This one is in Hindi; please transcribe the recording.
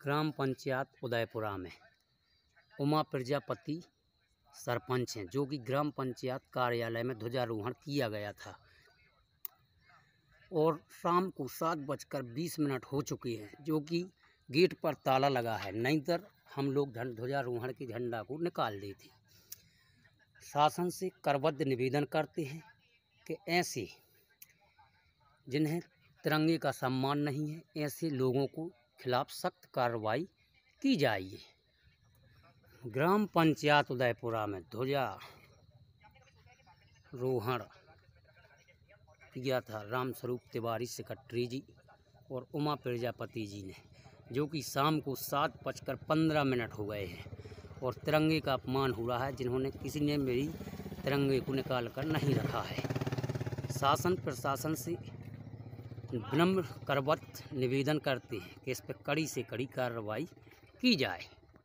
ग्राम पंचायत उदयपुरा में उमा प्रजापति सरपंच हैं, जो कि ग्राम पंचायत कार्यालय में ध्वजारोहण किया गया था और शाम को 7:20 हो चुके हैं, जो कि गेट पर ताला लगा है, नहीं तो हम लोग ध्वजारोहण के झंडा को निकाल देते। शासन से करबद्ध निवेदन करते हैं कि ऐसे जिन्हें तिरंगे का सम्मान नहीं है, ऐसे लोगों को खिलाफ सख्त कार्रवाई की जाए। ग्राम पंचायत उदयपुरा में ध्वजारोहण किया था राम स्वरूप तिवारी सेक्रेटरी जी और उमा प्रजापति जी ने, जो कि शाम को 7:15 हो गए हैं और तिरंगे का अपमान हो रहा है, जिन्होंने किसी ने मेरी तिरंगे को निकाल कर नहीं रखा है। शासन प्रशासन से विनम्र करबद्ध निवेदन करते हैं कि इस पर कड़ी से कड़ी कार्रवाई की जाए।